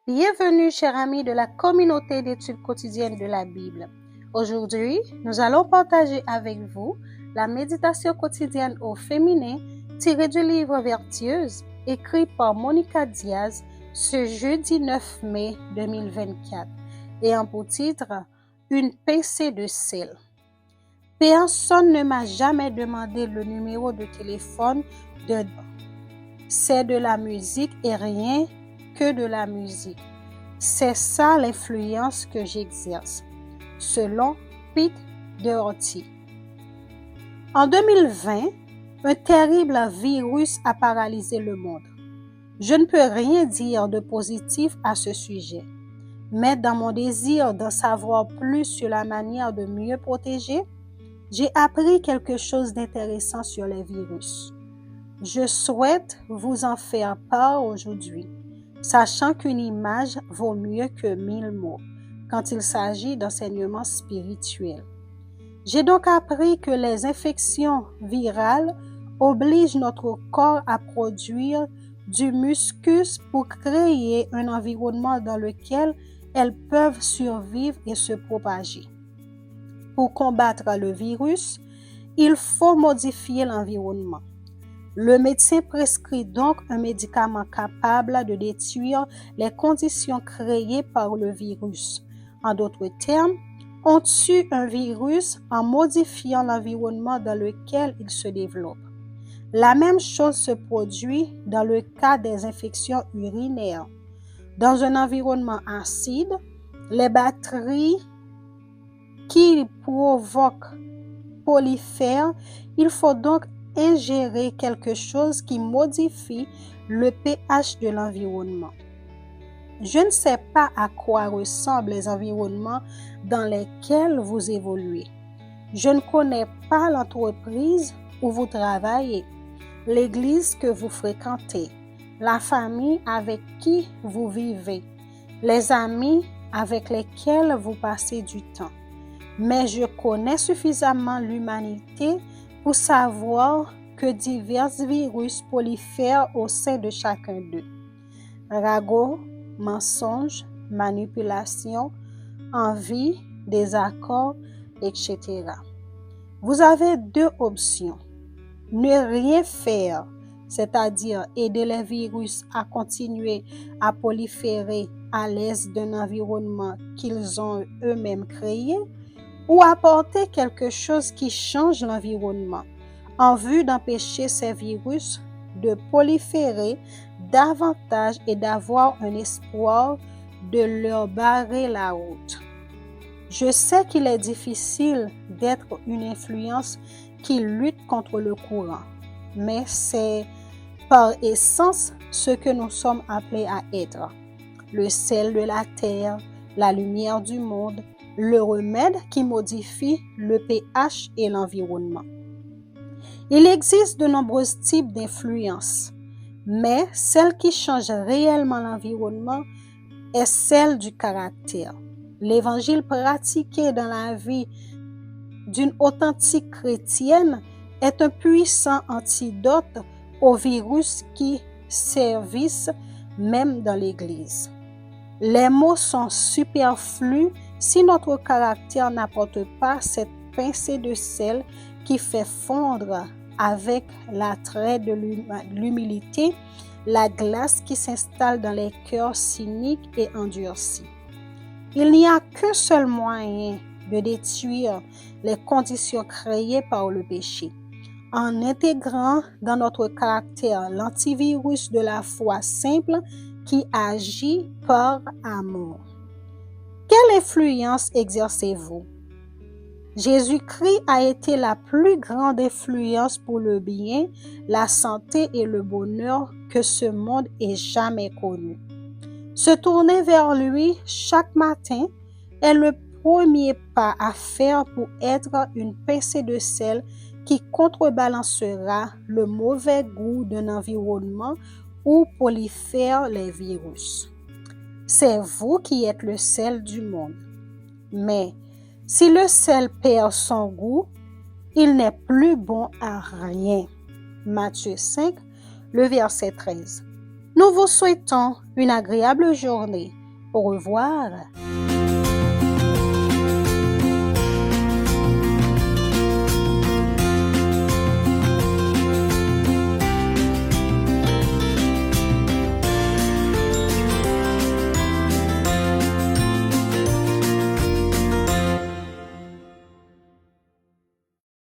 Bienvenue, chers amis de la communauté d'études quotidiennes de la Bible. Aujourd'hui, nous allons partager avec vous la méditation quotidienne au féminin tirée du livre Vertueuse, écrit par Monica Diaz ce jeudi 9 mai 2024, ayant pour titre « Une pincée de sel ». Personne ne m'a jamais demandé le numéro de téléphone de c'est de la musique et rien que de la musique. C'est ça l'influence que j'exerce, selon Pete Doherty. En 2020, un terrible virus a paralysé le monde. Je ne peux rien dire de positif à ce sujet, mais dans mon désir d'en savoir plus sur la manière de mieux protéger, j'ai appris quelque chose d'intéressant sur les virus. Je souhaite vous en faire part aujourd'hui, sachant qu'une image vaut mieux que 1000 mots quand il s'agit d'enseignement spirituel. J'ai donc appris que les infections virales obligent notre corps à produire du mucus pour créer un environnement dans lequel elles peuvent survivre et se propager. Pour combattre le virus, il faut modifier l'environnement. Le médecin prescrit donc un médicament capable de détruire les conditions créées par le virus. En d'autres termes, on tue un virus en modifiant l'environnement dans lequel il se développe. La même chose se produit dans le cas des infections urinaires. Dans un environnement acide, les bactéries qui provoquent prolifèrent. Il faut donc ingérer quelque chose qui modifie le pH de l'environnement. Je ne sais pas à quoi ressemblent les environnements dans lesquels vous évoluez. Je ne connais pas l'entreprise où vous travaillez, l'église que vous fréquentez, la famille avec qui vous vivez, les amis avec lesquels vous passez du temps. Mais je connais suffisamment l'humanité pour savoir que divers virus prolifèrent au sein de chacun d'eux. Ragots, mensonges, manipulations, envie, désaccords, etc. Vous avez deux options. Ne rien faire, c'est-à-dire aider les virus à continuer à proliférer à l'aise d'un environnement qu'ils ont eux-mêmes créé, ou apporter quelque chose qui change l'environnement en vue d'empêcher ces virus de proliférer davantage et d'avoir un espoir de leur barrer la route. Je sais qu'il est difficile d'être une influence qui lutte contre le courant, mais c'est par essence ce que nous sommes appelés à être. Le sel de la terre, la lumière du monde, le remède qui modifie le pH et l'environnement. Il existe de nombreux types d'influences, mais celle qui change réellement l'environnement est celle du caractère. L'évangile pratiqué dans la vie d'une authentique chrétienne est un puissant antidote aux virus qui sévissent même dans l'Église. Les mots sont superflus si notre caractère n'apporte pas cette pincée de sel qui fait fondre avec l'attrait de l'humilité la glace qui s'installe dans les cœurs cyniques et endurcis. Il n'y a qu'un seul moyen de détruire les conditions créées par le péché, en intégrant dans notre caractère l'antivirus de la foi simple qui agit par amour. Quelle influence exercez-vous? Jésus-Christ a été la plus grande influence pour le bien, la santé et le bonheur que ce monde ait jamais connu. Se tourner vers lui chaque matin est le premier pas à faire pour être une pincée de sel qui contrebalancera le mauvais goût d'un environnement où prolifèrent les virus. C'est vous qui êtes le sel du monde. Mais si le sel perd son goût, il n'est plus bon à rien. Matthieu 5, le verset 13. Nous vous souhaitons une agréable journée. Au revoir.